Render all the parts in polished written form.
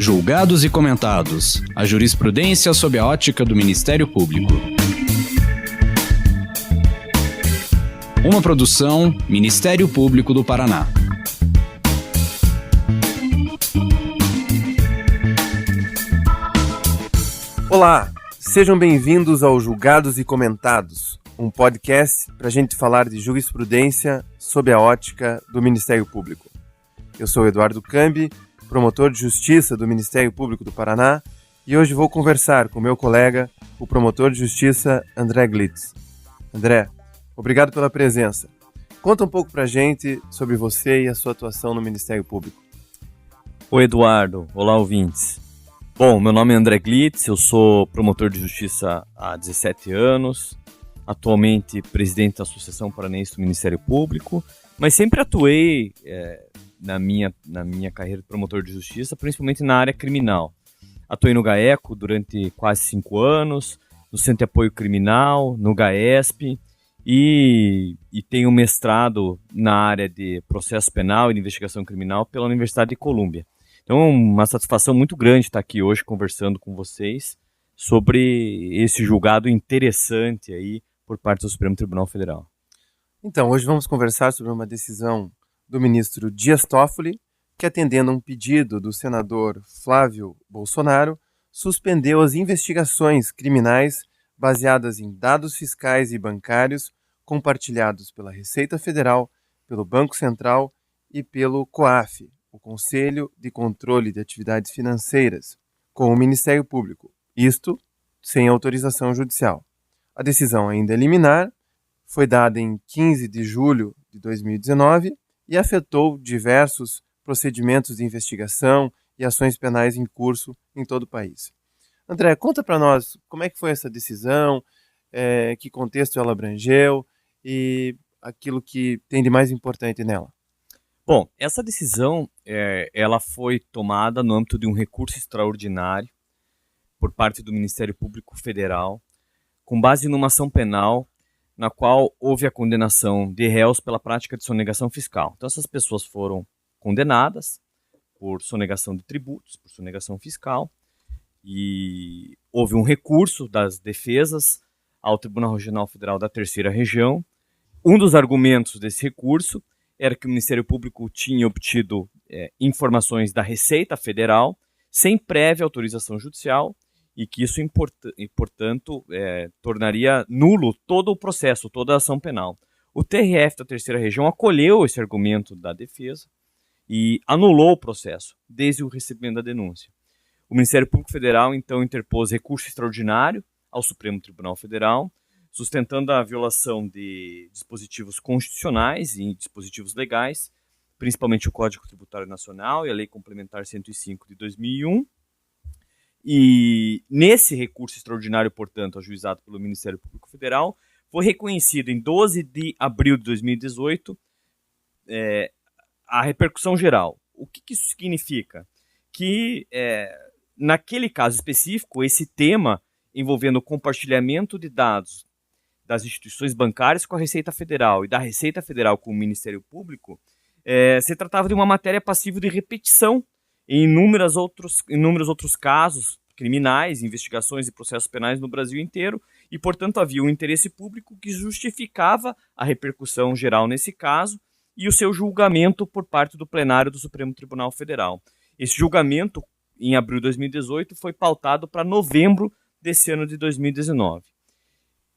Julgados e comentados. A jurisprudência sob a ótica do Ministério Público. Uma produção Ministério Público do Paraná. Olá, sejam bem-vindos ao Julgados e Comentados, um podcast para a gente falar de jurisprudência sob a ótica do Ministério Público. Eu sou Eduardo Cambi, promotor de justiça do Ministério Público do Paraná, e hoje vou conversar com meu colega, o promotor de justiça André Glitz. André, obrigado pela presença. Conta um pouco pra gente sobre você e a sua atuação no Ministério Público. Oi, Eduardo. Olá, ouvintes. Bom, meu nome é André Glitz, eu sou promotor de justiça há 17 anos, atualmente presidente da Associação Paranaense do Ministério Público, mas sempre atuei na minha carreira de promotor de justiça, principalmente na área criminal. Atuei no GAECO durante quase 5 anos, no Centro de Apoio Criminal, no GAESP, e tenho mestrado na área de processo penal e de investigação criminal pela Universidade de Colômbia. Então, uma satisfação muito grande estar aqui hoje conversando com vocês sobre esse julgado interessante aí por parte do Supremo Tribunal Federal. Então, hoje vamos conversar sobre uma decisão do ministro Dias Toffoli, que, atendendo a um pedido do senador Flávio Bolsonaro, suspendeu as investigações criminais baseadas em dados fiscais e bancários compartilhados pela Receita Federal, pelo Banco Central e pelo COAF, o Conselho de Controle de Atividades Financeiras, com o Ministério Público, isto sem autorização judicial. A decisão ainda é liminar, foi dada em 15 de julho de 2019 e afetou diversos procedimentos de investigação e ações penais em curso em todo o país. André, conta para nós como é que foi essa decisão, que contexto ela abrangeu e aquilo que tem de mais importante nela. Bom, essa decisão ela foi tomada no âmbito de um recurso extraordinário por parte do Ministério Público Federal, com base numa ação penal na qual houve a condenação de réus pela prática de sonegação fiscal. Então, essas pessoas foram condenadas por sonegação de tributos, por sonegação fiscal, e houve um recurso das defesas ao Tribunal Regional Federal da Terceira Região. Um dos argumentos desse recurso era que o Ministério Público tinha obtido informações da Receita Federal sem prévia autorização judicial e que isso, portanto, tornaria nulo todo o processo, toda a ação penal. O TRF da Terceira Região acolheu esse argumento da defesa e anulou o processo, desde o recebimento da denúncia. O Ministério Público Federal, então, interpôs recurso extraordinário ao Supremo Tribunal Federal, sustentando a violação de dispositivos constitucionais e dispositivos legais, principalmente o Código Tributário Nacional e a Lei Complementar 105 de 2001, e nesse recurso extraordinário, portanto, ajuizado pelo Ministério Público Federal, foi reconhecido em 12 de abril de 2018 a repercussão geral. O que isso significa? Que, naquele caso específico, esse tema envolvendo o compartilhamento de dados das instituições bancárias com a Receita Federal e da Receita Federal com o Ministério Público, se tratava de uma matéria passível de repetição em inúmeros outros casos criminais, investigações e processos penais no Brasil inteiro, e, portanto, havia um interesse público que justificava a repercussão geral nesse caso e o seu julgamento por parte do plenário do Supremo Tribunal Federal. Esse julgamento, em abril de 2018, foi pautado para novembro desse ano de 2019.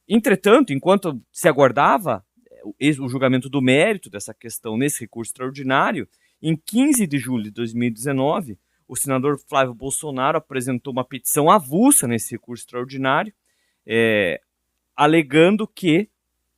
Entretanto, enquanto se aguardava o julgamento do mérito dessa questão nesse recurso extraordinário, em 15 de julho de 2019, o senador Flávio Bolsonaro apresentou uma petição avulsa nesse recurso extraordinário, alegando que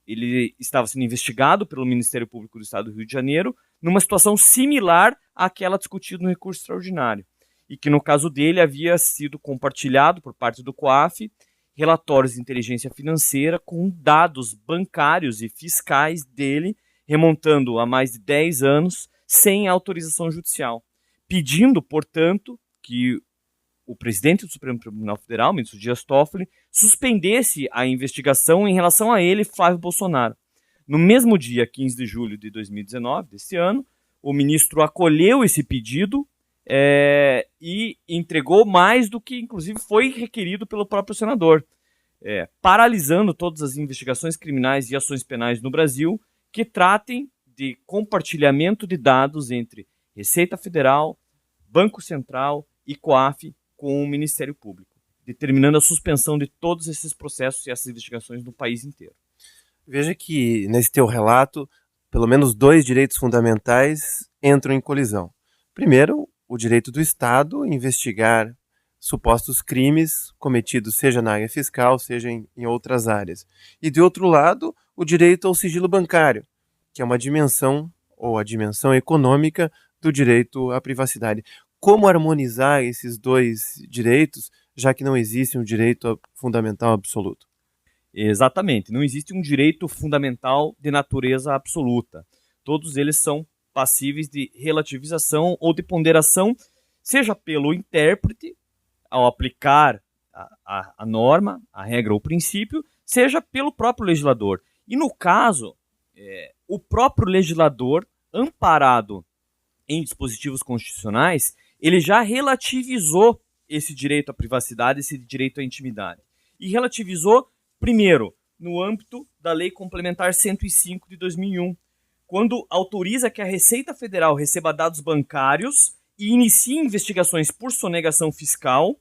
ele estava sendo investigado pelo Ministério Público do Estado do Rio de Janeiro numa situação similar àquela discutida no recurso extraordinário, e que no caso dele havia sido compartilhado por parte do COAF relatórios de inteligência financeira com dados bancários e fiscais dele, remontando a mais de 10 anos, sem autorização judicial, pedindo, portanto, que o presidente do Supremo Tribunal Federal, o ministro Dias Toffoli, suspendesse a investigação em relação a ele, Flávio Bolsonaro. No mesmo dia, 15 de julho de 2019, desse ano, o ministro acolheu esse pedido e entregou mais do que, inclusive, foi requerido pelo próprio senador, paralisando todas as investigações criminais e ações penais no Brasil que tratem de compartilhamento de dados entre Receita Federal, Banco Central e COAF com o Ministério Público, determinando a suspensão de todos esses processos e essas investigações no país inteiro. Veja que, nesse teu relato, pelo menos 2 direitos fundamentais entram em colisão. Primeiro, o direito do Estado investigar supostos crimes cometidos seja na área fiscal, seja em outras áreas. E, de outro lado, o direito ao sigilo bancário, que é uma dimensão, ou a dimensão econômica, do direito à privacidade. Como harmonizar esses 2 direitos, já que não existe um direito fundamental absoluto? Exatamente, não existe um direito fundamental de natureza absoluta. Todos eles são passíveis de relativização ou de ponderação, seja pelo intérprete, ao aplicar a norma, a regra ou o princípio, seja pelo próprio legislador. E no caso, o próprio legislador, amparado em dispositivos constitucionais, ele já relativizou esse direito à privacidade, esse direito à intimidade. E relativizou, primeiro, no âmbito da Lei Complementar 105 de 2001, quando autoriza que a Receita Federal receba dados bancários e inicie investigações por sonegação fiscal,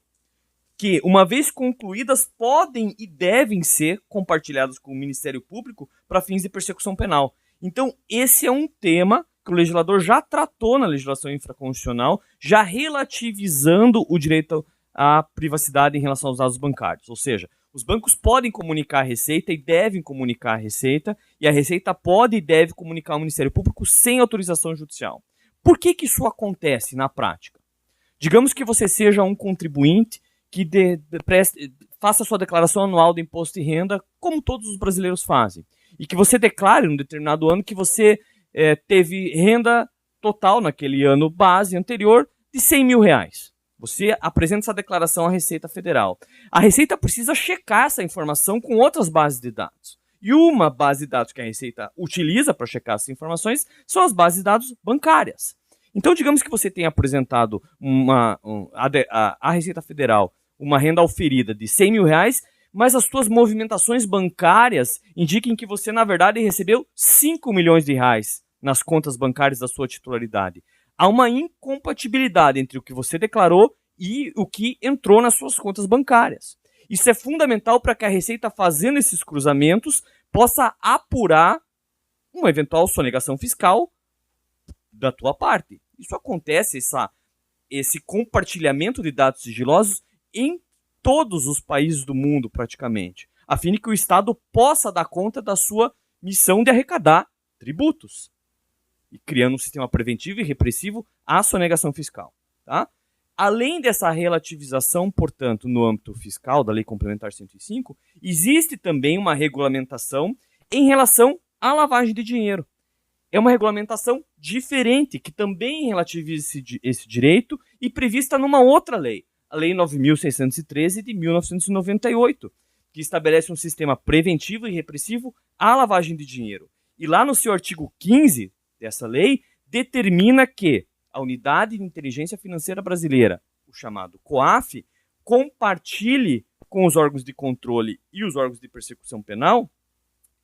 que, uma vez concluídas, podem e devem ser compartilhadas com o Ministério Público para fins de persecução penal. Então, esse é um tema que o legislador já tratou na legislação infraconstitucional, já relativizando o direito à privacidade em relação aos dados bancários. Ou seja, os bancos podem comunicar a Receita e devem comunicar a Receita, e a Receita pode e deve comunicar ao Ministério Público sem autorização judicial. Por que isso acontece na prática? Digamos que você seja um contribuinte que faça sua declaração anual de imposto de renda, como todos os brasileiros fazem, e que você declare num determinado ano que você teve renda total naquele ano base anterior de R$100 mil. Você apresenta essa declaração à Receita Federal. A Receita precisa checar essa informação com outras bases de dados. E uma base de dados que a Receita utiliza para checar essas informações são as bases de dados bancárias. Então, digamos que você tenha apresentado à Receita Federal uma renda auferida de R$100 mil, mas as suas movimentações bancárias indiquem que você, na verdade, recebeu R$5 milhões nas contas bancárias da sua titularidade. Há uma incompatibilidade entre o que você declarou e o que entrou nas suas contas bancárias. Isso é fundamental para que a Receita, fazendo esses cruzamentos, possa apurar uma eventual sonegação fiscal da tua parte. Isso acontece, esse compartilhamento de dados sigilosos, em todos os países do mundo, praticamente, a fim de que o Estado possa dar conta da sua missão de arrecadar tributos, e criando um sistema preventivo e repressivo à sonegação fiscal. Tá? Além dessa relativização, portanto, no âmbito fiscal da Lei Complementar 105, existe também uma regulamentação em relação à lavagem de dinheiro. É uma regulamentação diferente, que também relativiza esse direito e prevista numa outra lei, a Lei 9.613 de 1998, que estabelece um sistema preventivo e repressivo à lavagem de dinheiro. E lá no seu artigo 15 dessa lei, determina que a Unidade de Inteligência Financeira Brasileira, o chamado COAF, compartilhe com os órgãos de controle e os órgãos de persecução penal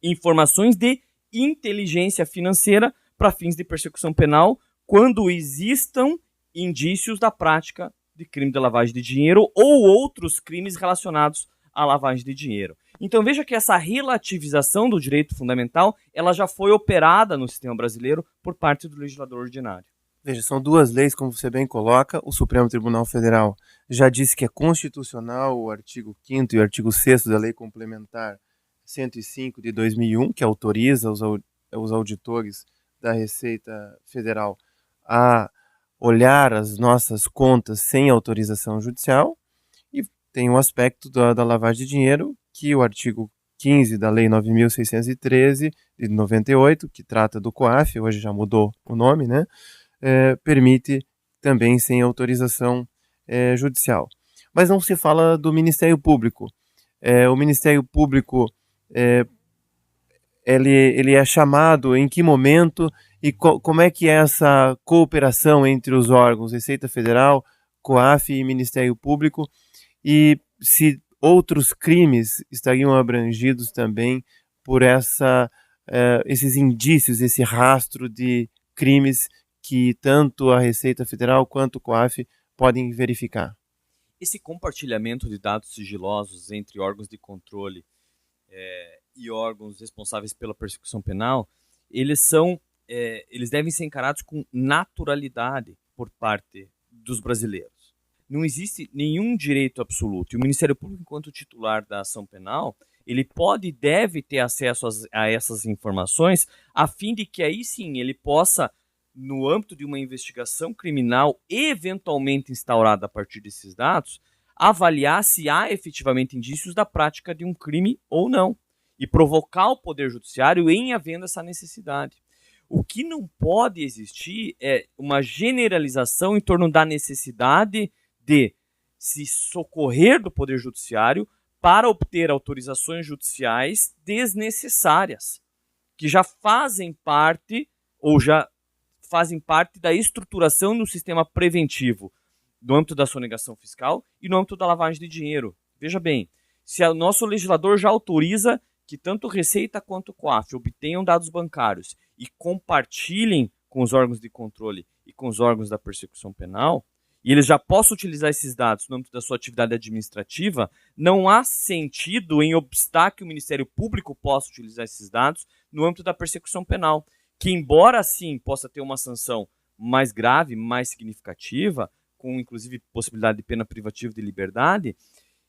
informações de inteligência financeira para fins de persecução penal quando existam indícios da prática de crime de lavagem de dinheiro ou outros crimes relacionados à lavagem de dinheiro. Então veja que essa relativização do direito fundamental, ela já foi operada no sistema brasileiro por parte do legislador ordinário. Veja, são 2 leis, como você bem coloca. O Supremo Tribunal Federal já disse que é constitucional o artigo 5º e o artigo 6º da Lei Complementar 105 de 2001, que autoriza os auditores da Receita Federal a olhar as nossas contas sem autorização judicial. E tem um aspecto da lavagem de dinheiro, que o artigo 15 da Lei 9.613 de 98, que trata do COAF, hoje já mudou o nome, né? Permite também sem autorização judicial. Mas não se fala do Ministério Público. O Ministério Público ele é chamado em que momento E como é que é essa cooperação entre os órgãos Receita Federal, COAF e Ministério Público? E se outros crimes estariam abrangidos também por esses indícios, esse rastro de crimes que tanto a Receita Federal quanto o COAF podem verificar? Esse compartilhamento de dados sigilosos entre órgãos de controle e órgãos responsáveis pela persecução penal, eles devem ser encarados com naturalidade por parte dos brasileiros. Não existe nenhum direito absoluto. E o Ministério Público, enquanto titular da ação penal, ele pode e deve ter acesso a essas informações, a fim de que aí sim ele possa, no âmbito de uma investigação criminal eventualmente instaurada a partir desses dados, avaliar se há efetivamente indícios da prática de um crime ou não, e provocar o Poder Judiciário em havendo essa necessidade. O que não pode existir é uma generalização em torno da necessidade de se socorrer do Poder Judiciário para obter autorizações judiciais desnecessárias, que já fazem parte da estruturação do sistema preventivo no âmbito da sonegação fiscal e no âmbito da lavagem de dinheiro. Veja bem, se o nosso legislador já autoriza que tanto Receita quanto COAF obtenham dados bancários e compartilhem com os órgãos de controle e com os órgãos da persecução penal, e eles já possam utilizar esses dados no âmbito da sua atividade administrativa, não há sentido em obstar que o Ministério Público possa utilizar esses dados no âmbito da persecução penal, que embora sim possa ter uma sanção mais grave, mais significativa, com inclusive possibilidade de pena privativa de liberdade,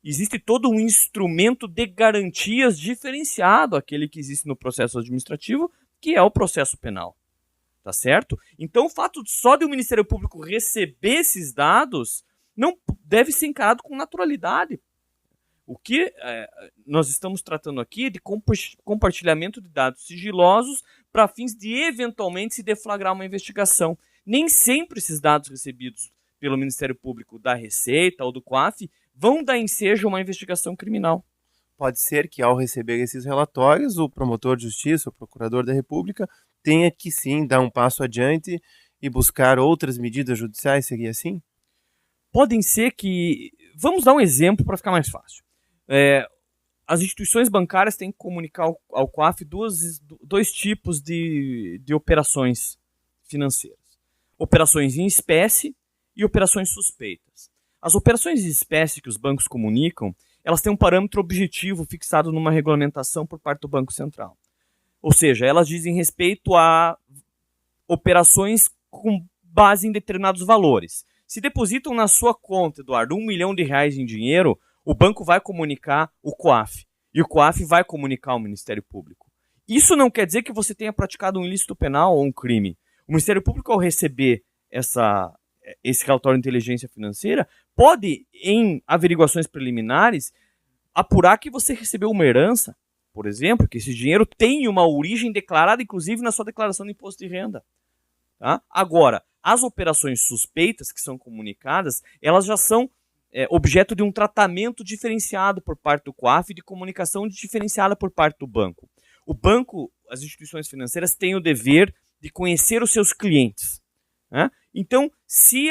existe todo um instrumento de garantias diferenciado àquele que existe no processo administrativo, que é o processo penal. Tá certo? Então o fato só de o Ministério Público receber esses dados não deve ser encarado com naturalidade. O que nós estamos tratando aqui é de compartilhamento de dados sigilosos para fins de eventualmente se deflagrar uma investigação. Nem sempre esses dados recebidos pelo Ministério Público da Receita ou do COAF vão dar ensejo a uma investigação criminal. Pode ser que, ao receber esses relatórios, o promotor de justiça, o procurador da República, tenha que sim dar um passo adiante e buscar outras medidas judiciais, seria assim? Podem ser que... Vamos dar um exemplo para ficar mais fácil. As instituições bancárias têm que comunicar ao COAF dois tipos de operações financeiras. Operações em espécie e operações suspeitas. As operações em espécie que os bancos comunicam, elas têm um parâmetro objetivo fixado numa regulamentação por parte do Banco Central. Ou seja, elas dizem respeito a operações com base em determinados valores. Se depositam na sua conta, Eduardo, R$1 milhão em dinheiro, o banco vai comunicar o COAF. E o COAF vai comunicar ao Ministério Público. Isso não quer dizer que você tenha praticado um ilícito penal ou um crime. O Ministério Público, ao receber esse relatório de inteligência financeira, pode, em averiguações preliminares, apurar que você recebeu uma herança, por exemplo, que esse dinheiro tem uma origem declarada, inclusive, na sua declaração de imposto de renda. Tá? Agora, as operações suspeitas que são comunicadas, elas já são objeto de um tratamento diferenciado por parte do COAF e de comunicação diferenciada por parte do banco. O banco, as instituições financeiras, têm o dever de conhecer os seus clientes. Né? Então, se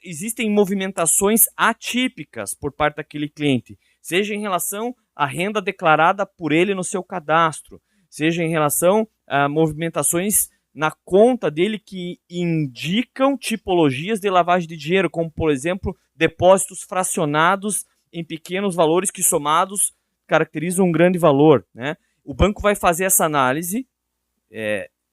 existem movimentações atípicas por parte daquele cliente, seja em relação à renda declarada por ele no seu cadastro, seja em relação a movimentações na conta dele que indicam tipologias de lavagem de dinheiro, como, por exemplo, depósitos fracionados em pequenos valores que somados caracterizam um grande valor. Né? O banco vai fazer essa análise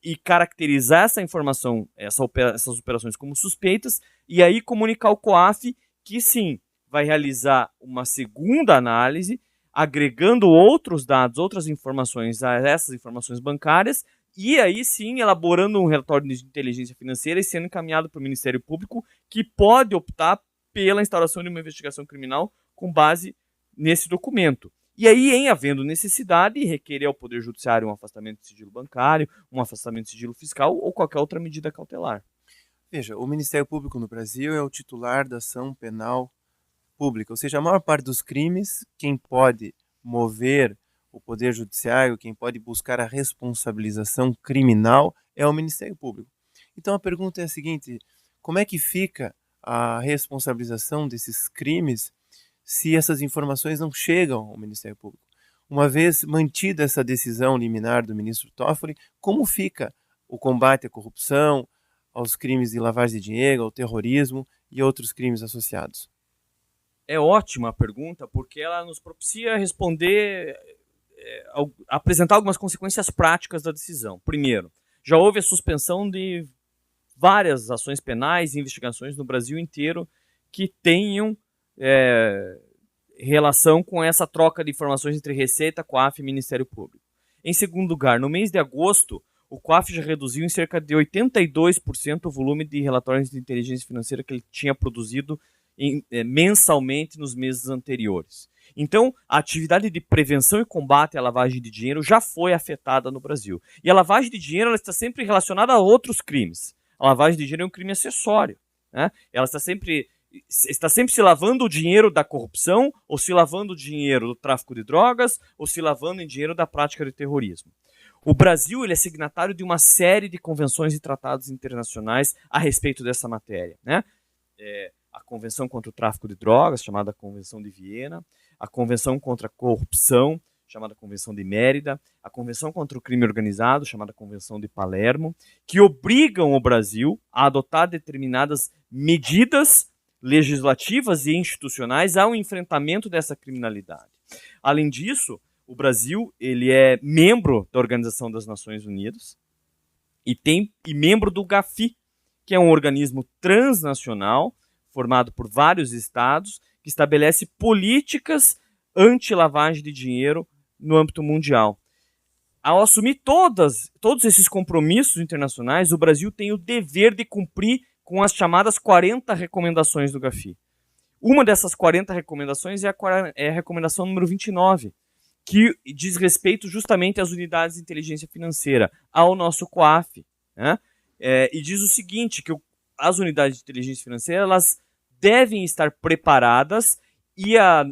e caracterizar essa informação, essas operações como suspeitas, e aí comunicar ao COAF que sim, vai realizar uma segunda análise, agregando outros dados, outras informações a essas informações bancárias, e aí sim elaborando um relatório de inteligência financeira e sendo encaminhado para o Ministério Público, que pode optar pela instauração de uma investigação criminal com base nesse documento. E aí, em havendo necessidade, requerer ao Poder Judiciário um afastamento de sigilo bancário, um afastamento de sigilo fiscal ou qualquer outra medida cautelar. Veja, o Ministério Público no Brasil é o titular da ação penal pública, ou seja, a maior parte dos crimes, quem pode mover o Poder Judiciário, quem pode buscar a responsabilização criminal é o Ministério Público. Então a pergunta é a seguinte: como é que fica a responsabilização desses crimes se essas informações não chegam ao Ministério Público? Uma vez mantida essa decisão liminar do ministro Toffoli, como fica o combate à corrupção, aos crimes de lavagem de dinheiro, ao terrorismo e outros crimes associados? É ótima a pergunta, porque ela nos propicia responder, apresentar algumas consequências práticas da decisão. Primeiro, já houve a suspensão de várias ações penais e investigações no Brasil inteiro que tenham relação com essa troca de informações entre Receita, COAF e Ministério Público. Em segundo lugar, no mês de agosto, o COAF já reduziu em cerca de 82% o volume de relatórios de inteligência financeira que ele tinha produzido mensalmente nos meses anteriores. Então, a atividade de prevenção e combate à lavagem de dinheiro já foi afetada no Brasil. E a lavagem de dinheiro ela está sempre relacionada a outros crimes. A lavagem de dinheiro é um crime acessório, né? Ela está sempre se lavando o dinheiro da corrupção, ou se lavando o dinheiro do tráfico de drogas, ou se lavando o dinheiro da prática de terrorismo. O Brasil ele é signatário de uma série de convenções e tratados internacionais a respeito dessa matéria, né? A Convenção contra o Tráfico de Drogas, chamada Convenção de Viena, a Convenção contra a Corrupção, chamada Convenção de Mérida, a Convenção contra o Crime Organizado, chamada Convenção de Palermo, que obrigam o Brasil a adotar determinadas medidas legislativas e institucionais ao enfrentamento dessa criminalidade. Além disso, o Brasil ele é membro da Organização das Nações Unidas e membro do GAFI, que é um organismo transnacional formado por vários estados que estabelece políticas anti-lavagem de dinheiro no âmbito mundial. Ao assumir todos esses compromissos internacionais, o Brasil tem o dever de cumprir com as chamadas 40 recomendações do GAFI. Uma dessas 40 recomendações é a recomendação número 29, que diz respeito justamente às unidades de inteligência financeira, ao nosso COAF, né? E diz o seguinte, que as unidades de inteligência financeira elas devem estar preparadas e a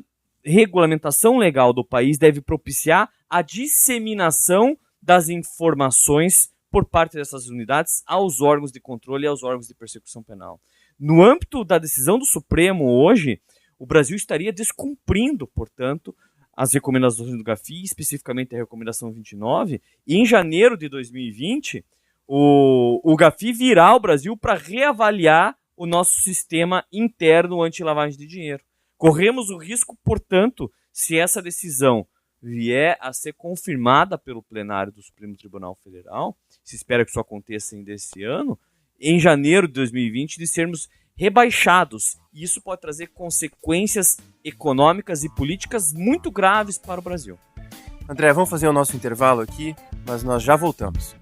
regulamentação legal do país deve propiciar a disseminação das informações por parte dessas unidades aos órgãos de controle e aos órgãos de persecução penal. No âmbito da decisão do Supremo hoje, o Brasil estaria descumprindo, portanto, as recomendações do GAFI, especificamente a recomendação 29, e em janeiro de 2020, o GAFI virá ao Brasil para reavaliar o nosso sistema interno anti-lavagem de dinheiro. Corremos o risco, portanto, se essa decisão vier a ser confirmada pelo plenário do Supremo Tribunal Federal, se espera que isso aconteça ainda esse ano, em janeiro de 2020, de sermos rebaixados. E isso pode trazer consequências econômicas e políticas muito graves para o Brasil. André, vamos fazer o nosso intervalo aqui, mas nós já voltamos.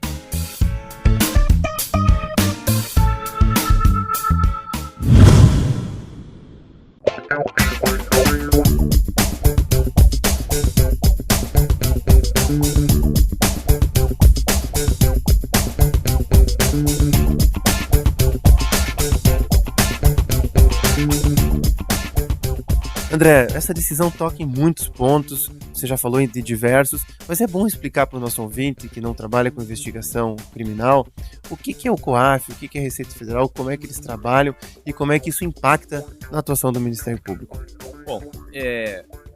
André, essa decisão toca em muitos pontos, você já falou de diversos, mas é bom explicar para o nosso ouvinte que não trabalha com investigação criminal o que é o COAF, o que é a Receita Federal, como é que eles trabalham e como é que isso impacta na atuação do Ministério Público. Bom,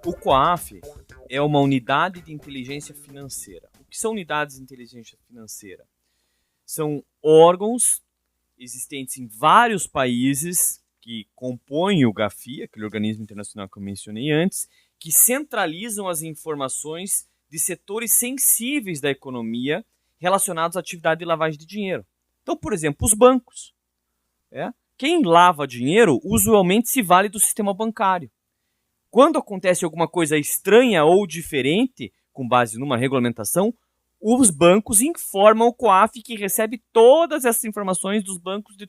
o COAF é uma unidade de inteligência financeira. O que são unidades de inteligência financeira? São órgãos existentes em vários países que compõem o GAFI, aquele organismo internacional que eu mencionei antes, que centralizam as informações de setores sensíveis da economia relacionados à atividade de lavagem de dinheiro. Então, por exemplo, os bancos. Quem lava dinheiro usualmente se vale do sistema bancário. Quando acontece alguma coisa estranha ou diferente, com base numa regulamentação, os bancos informam o COAF, que recebe todas essas informações dos bancos de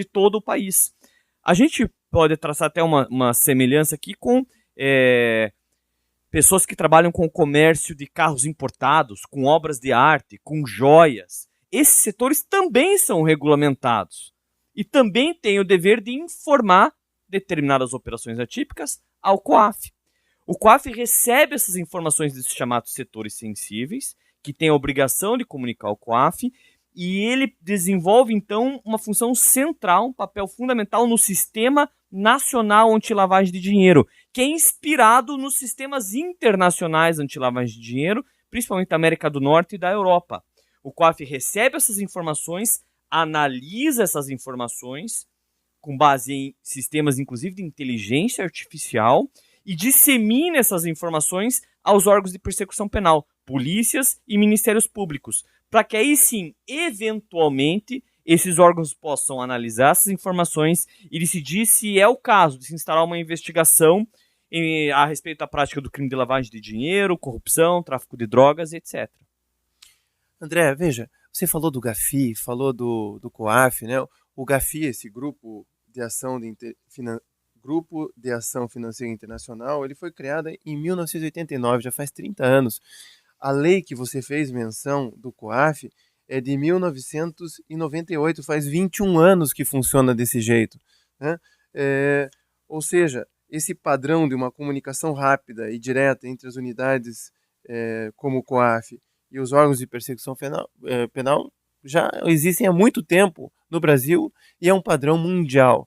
todo o país. A gente pode traçar até uma semelhança aqui com pessoas que trabalham com o comércio de carros importados, com obras de arte, com joias. Esses setores também são regulamentados e também têm o dever de informar determinadas operações atípicas ao COAF. O COAF recebe essas informações desses chamados setores sensíveis, que tem a obrigação de comunicar ao COAF, e ele desenvolve, então, uma função central, um papel fundamental no Sistema Nacional Anti-Lavagem de Dinheiro, que é inspirado nos sistemas internacionais anti-lavagem de dinheiro, principalmente da América do Norte e da Europa. O COAF recebe essas informações, analisa essas informações, com base em sistemas, inclusive, de inteligência artificial, e dissemina essas informações aos órgãos de persecução penal, polícias e ministérios públicos, para que aí sim, eventualmente, esses órgãos possam analisar essas informações e decidir se é o caso de se instalar uma investigação a respeito da prática do crime de lavagem de dinheiro, corrupção, tráfico de drogas, etc. André, veja, você falou do GAFI, falou do COAF, né? O GAFI, esse Grupo de Ação Financeira Internacional, ele foi criado em 1989, já faz 30 anos. A lei que você fez menção do COAF é de 1998, faz 21 anos que funciona desse jeito, né? Ou seja, esse padrão de uma comunicação rápida e direta entre as unidades como o COAF e os órgãos de persecução penal já existem há muito tempo no Brasil e é um padrão mundial.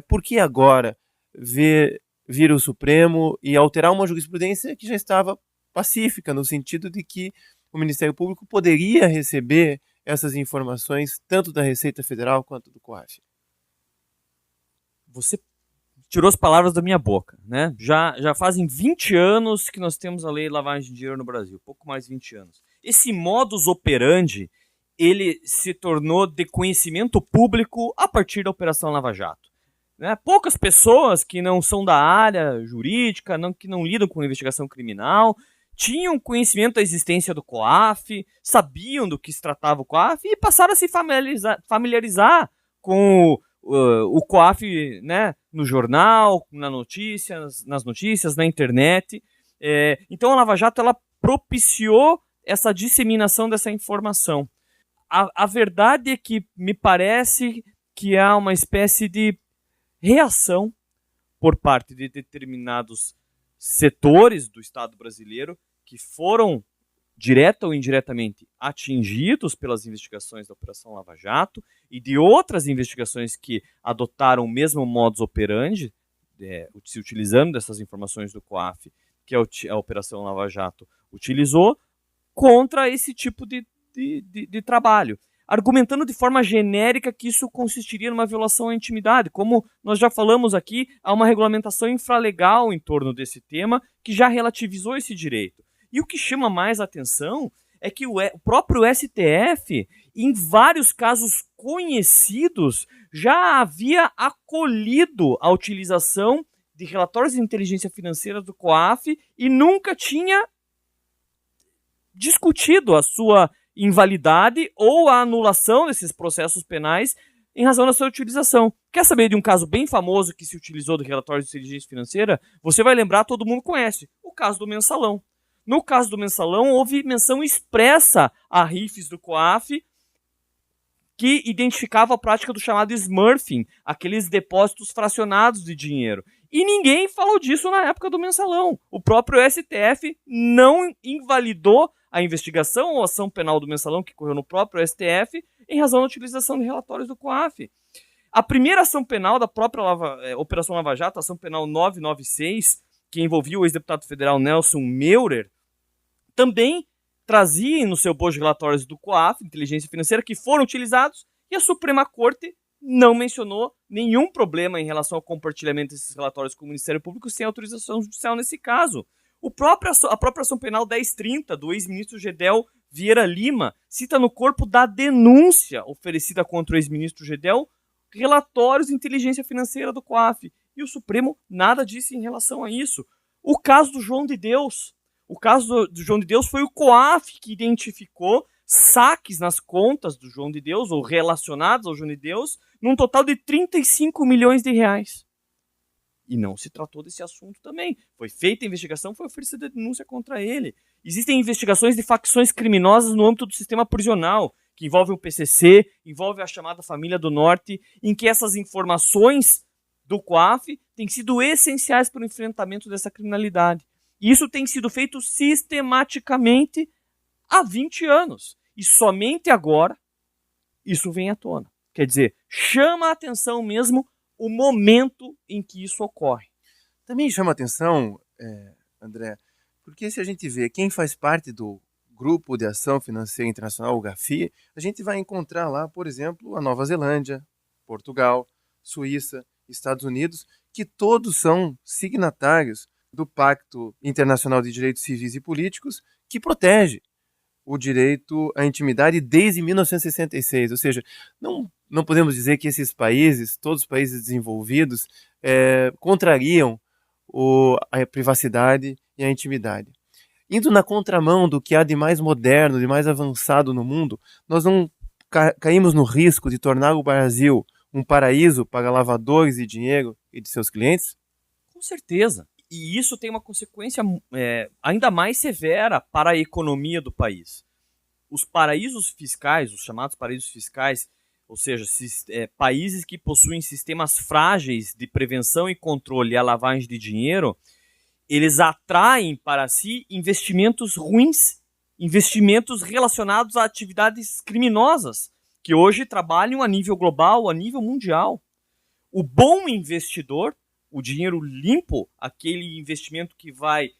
Por que agora vir o Supremo e alterar uma jurisprudência que já estava pacífica, no sentido de que o Ministério Público poderia receber essas informações tanto da Receita Federal quanto do COAF? Você tirou as palavras da minha boca, né? Já fazem 20 anos que nós temos a lei de lavagem de dinheiro no Brasil, pouco mais de 20 anos. Esse modus operandi, ele se tornou de conhecimento público a partir da Operação Lava Jato. Né? Poucas pessoas que não são da área jurídica, que não lidam com investigação criminal, tinham conhecimento da existência do COAF, sabiam do que se tratava o COAF e passaram a se familiarizar com o COAF, né, no jornal, nas notícias, na internet. Então a Lava Jato ela propiciou essa disseminação dessa informação. A verdade é que me parece que há uma espécie de reação por parte de determinados setores do Estado brasileiro que foram, direta ou indiretamente, atingidos pelas investigações da Operação Lava Jato e de outras investigações que adotaram o mesmo modus operandi, se utilizando dessas informações do COAF, que a Operação Lava Jato utilizou, contra esse tipo de trabalho, argumentando de forma genérica que isso consistiria numa violação à intimidade. Como nós já falamos aqui, há uma regulamentação infralegal em torno desse tema que já relativizou esse direito. E o que chama mais atenção é que o próprio STF, em vários casos conhecidos, já havia acolhido a utilização de relatórios de inteligência financeira do COAF e nunca tinha discutido a sua invalidade ou a anulação desses processos penais em razão da sua utilização. Quer saber de um caso bem famoso que se utilizou do relatório de inteligência financeira? Você vai lembrar, todo mundo conhece, o caso do Mensalão. No caso do Mensalão, houve menção expressa a RIFs do COAF que identificava a prática do chamado smurfing, aqueles depósitos fracionados de dinheiro. E ninguém falou disso na época do Mensalão. O próprio STF não invalidou a investigação ou ação penal do Mensalão, que correu no próprio STF, em razão da utilização de relatórios do COAF. A primeira ação penal da própria Operação Lava Jato, a ação penal 996, que envolvia o ex-deputado federal Nelson Meurer, também trazia no seu bojo de relatórios do COAF, inteligência financeira, que foram utilizados, e a Suprema Corte não mencionou nenhum problema em relação ao compartilhamento desses relatórios com o Ministério Público sem autorização judicial nesse caso. A própria ação penal 1030 do ex-ministro Gedel Vieira Lima cita no corpo da denúncia oferecida contra o ex-ministro Gedel relatórios de inteligência financeira do COAF. E o Supremo nada disse em relação a isso. O caso do João de Deus. O caso do João de Deus foi o COAF que identificou saques nas contas do João de Deus, ou relacionados ao João de Deus, num total de 35 milhões de reais. E não se tratou desse assunto também. Foi feita a investigação, foi oferecida a denúncia contra ele. Existem investigações de facções criminosas no âmbito do sistema prisional, que envolvem o PCC, envolve a chamada Família do Norte, em que essas informações do COAF têm sido essenciais para o enfrentamento dessa criminalidade. E isso tem sido feito sistematicamente há 20 anos. E somente agora, isso vem à tona. Quer dizer, chama a atenção mesmo o momento em que isso ocorre. Também chama a atenção, André, porque se a gente vê quem faz parte do Grupo de Ação Financeira Internacional, o GAFI, a gente vai encontrar lá, por exemplo, a Nova Zelândia, Portugal, Suíça, Estados Unidos, que todos são signatários do Pacto Internacional de Direitos Civis e Políticos, que protege o direito à intimidade desde 1966. Ou seja, não podemos dizer que esses países, todos os países desenvolvidos, contrariam a privacidade e a intimidade. Indo na contramão do que há de mais moderno, de mais avançado no mundo, nós não caímos no risco de tornar o Brasil um paraíso para lavadores de dinheiro e de seus clientes? Com certeza. E isso tem uma consequência ainda mais severa para a economia do país. Os paraísos fiscais, os chamados paraísos fiscais, ou seja, países que possuem sistemas frágeis de prevenção e controle à lavagem de dinheiro, eles atraem para si investimentos ruins, investimentos relacionados a atividades criminosas, que hoje trabalham a nível global, a nível mundial. O bom investidor, o dinheiro limpo, aquele investimento que vai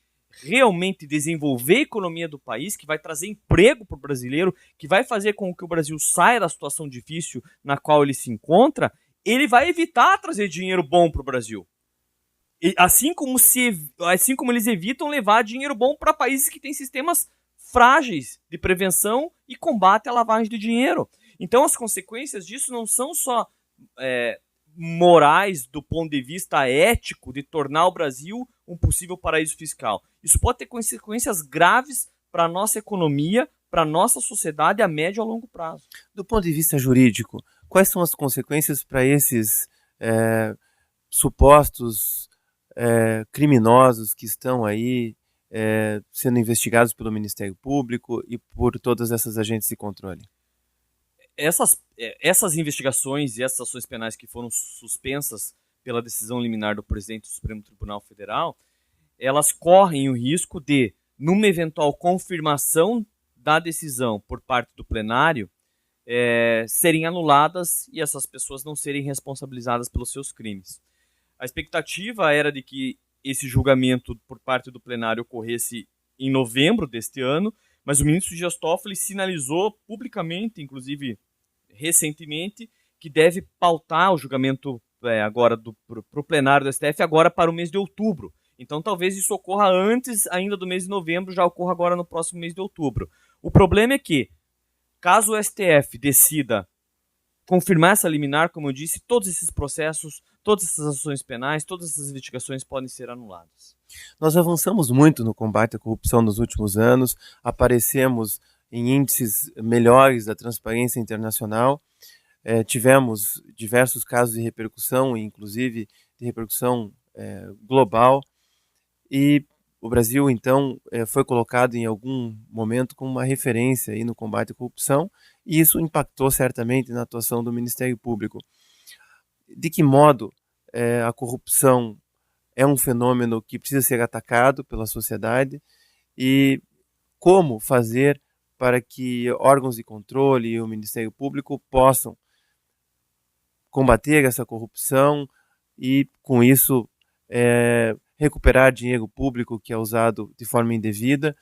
realmente desenvolver a economia do país, que vai trazer emprego para o brasileiro, que vai fazer com que o Brasil saia da situação difícil na qual ele se encontra, ele vai evitar trazer dinheiro bom para o Brasil. Assim como eles evitam levar dinheiro bom para países que têm sistemas frágeis de prevenção e combate à lavagem de dinheiro. Então as consequências disso não são só morais do ponto de vista ético de tornar o Brasil um possível paraíso fiscal. Isso pode ter consequências graves para a nossa economia, para a nossa sociedade a médio e a longo prazo. Do ponto de vista jurídico, quais são as consequências para esses supostos criminosos que estão aí sendo investigados pelo Ministério Público e por todas essas agentes de controle? Essas investigações e essas ações penais que foram suspensas pela decisão liminar do presidente do Supremo Tribunal Federal, elas correm o risco de, numa eventual confirmação da decisão por parte do plenário, serem anuladas e essas pessoas não serem responsabilizadas pelos seus crimes. A expectativa era de que esse julgamento por parte do plenário ocorresse em novembro deste ano, mas o ministro Dias Toffoli sinalizou publicamente, inclusive recentemente, que deve pautar o julgamento agora para o plenário do STF agora para o mês de outubro. Então talvez isso ocorra antes ainda do mês de novembro, já ocorra agora no próximo mês de outubro. O problema é que, caso o STF decida confirmar essa liminar, como eu disse, todos esses processos, todas essas ações penais, todas essas investigações podem ser anuladas. Nós avançamos muito no combate à corrupção nos últimos anos, aparecemos em índices melhores da transparência internacional, tivemos diversos casos de repercussão, inclusive de repercussão global, e o Brasil, então, foi colocado em algum momento como uma referência aí no combate à corrupção, e isso impactou certamente na atuação do Ministério Público. De que modo a corrupção é um fenômeno que precisa ser atacado pela sociedade e como fazer para que órgãos de controle e o Ministério Público possam combater essa corrupção e, com isso, recuperar dinheiro público que é usado de forma indevida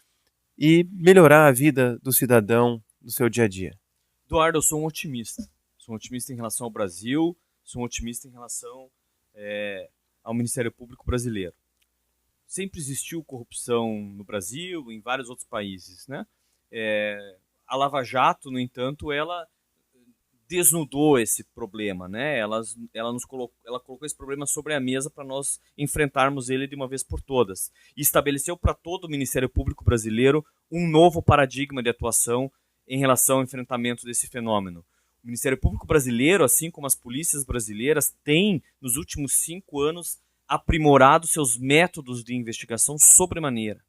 e melhorar a vida do cidadão no seu dia a dia. Eduardo, eu sou um otimista. Sou um otimista em relação ao Brasil, sou um otimista em relação ao Ministério Público brasileiro. Sempre existiu corrupção no Brasil, em vários outros países, né? A Lava Jato, no entanto, ela desnudou esse problema, né? Ela colocou esse problema sobre a mesa para nós enfrentarmos ele de uma vez por todas. E estabeleceu para todo o Ministério Público brasileiro um novo paradigma de atuação em relação ao enfrentamento desse fenômeno. O Ministério Público brasileiro, assim como as polícias brasileiras, tem, nos últimos 5 anos, aprimorado seus métodos de investigação sobremaneira.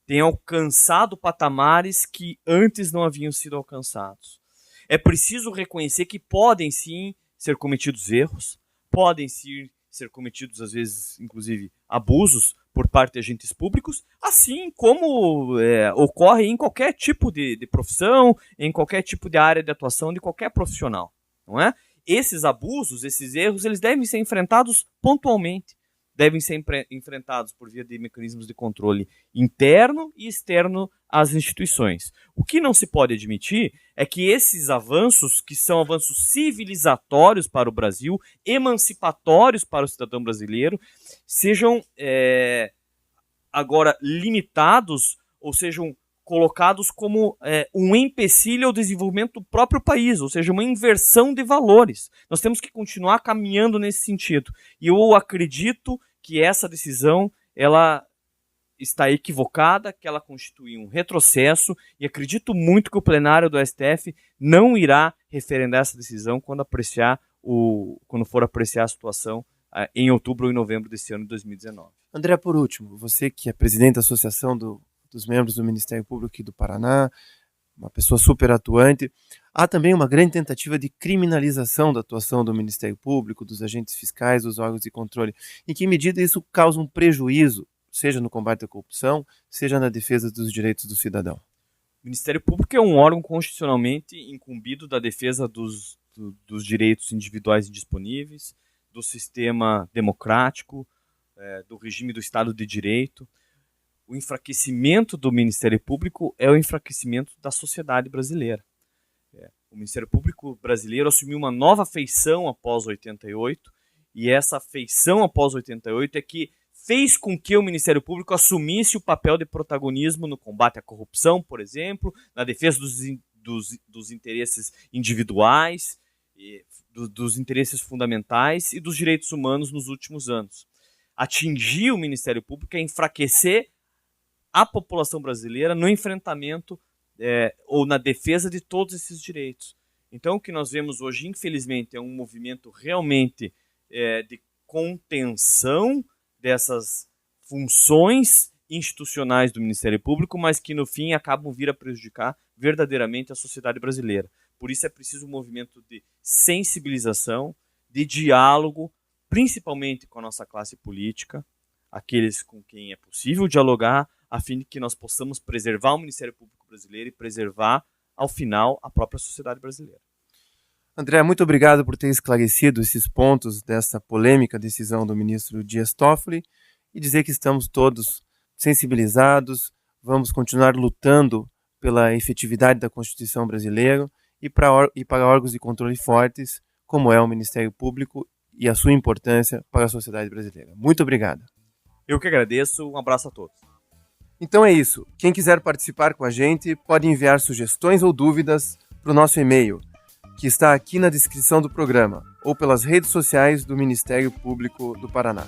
Tem alcançado patamares que antes não haviam sido alcançados. É preciso reconhecer que podem sim ser cometidos erros, podem sim ser cometidos, às vezes, inclusive, abusos por parte de agentes públicos, assim como ocorre em qualquer tipo de profissão, em qualquer tipo de área de atuação de qualquer profissional, não é? Esses abusos, esses erros, eles devem ser enfrentados pontualmente, devem ser enfrentados por via de mecanismos de controle interno e externo às instituições. O que não se pode admitir é que esses avanços, que são avanços civilizatórios para o Brasil, emancipatórios para o cidadão brasileiro, sejam agora limitados ou sejam colocados como um empecilho ao desenvolvimento do próprio país, ou seja, uma inversão de valores. Nós temos que continuar caminhando nesse sentido. E eu acredito que essa decisão ela está equivocada, que ela constitui um retrocesso, e acredito muito que o plenário do STF não irá referendar essa decisão quando for apreciar a situação em outubro ou em novembro desse ano de 2019. André, por último, você que é presidente da Associação dos Membros do Ministério Público aqui do Paraná, uma pessoa super atuante, há também uma grande tentativa de criminalização da atuação do Ministério Público, dos agentes fiscais, dos órgãos de controle. Em que medida isso causa um prejuízo, seja no combate à corrupção, seja na defesa dos direitos do cidadão? O Ministério Público é um órgão constitucionalmente incumbido da defesa dos direitos individuais indisponíveis, do sistema democrático, do regime do Estado de Direito. O enfraquecimento do Ministério Público é o enfraquecimento da sociedade brasileira. O Ministério Público brasileiro assumiu uma nova feição após 88, e essa feição após 88 é que fez com que o Ministério Público assumisse o papel de protagonismo no combate à corrupção, por exemplo, na defesa dos interesses individuais, dos interesses fundamentais e dos direitos humanos nos últimos anos. Atingir o Ministério Público é enfraquecer a população brasileira no enfrentamento ou na defesa de todos esses direitos. Então, o que nós vemos hoje, infelizmente, é um movimento realmente de contenção dessas funções institucionais do Ministério Público, mas que, no fim, acabam vir a prejudicar verdadeiramente a sociedade brasileira. Por isso é preciso um movimento de sensibilização, de diálogo, principalmente com a nossa classe política, aqueles com quem é possível dialogar, a fim de que nós possamos preservar o Ministério Público brasileiro e preservar, ao final, a própria sociedade brasileira. André, muito obrigado por ter esclarecido esses pontos dessa polêmica decisão do ministro Dias Toffoli e dizer que estamos todos sensibilizados, vamos continuar lutando pela efetividade da Constituição brasileira e para órgãos de controle fortes, como é o Ministério Público e a sua importância para a sociedade brasileira. Muito obrigado. Eu que agradeço, um abraço a todos. Então é isso. Quem quiser participar com a gente pode enviar sugestões ou dúvidas para o nosso e-mail, que está aqui na descrição do programa, ou pelas redes sociais do Ministério Público do Paraná.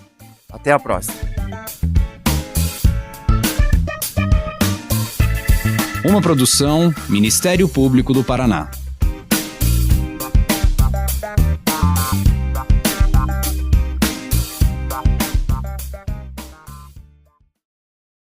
Até a próxima. Uma produção Ministério Público do Paraná.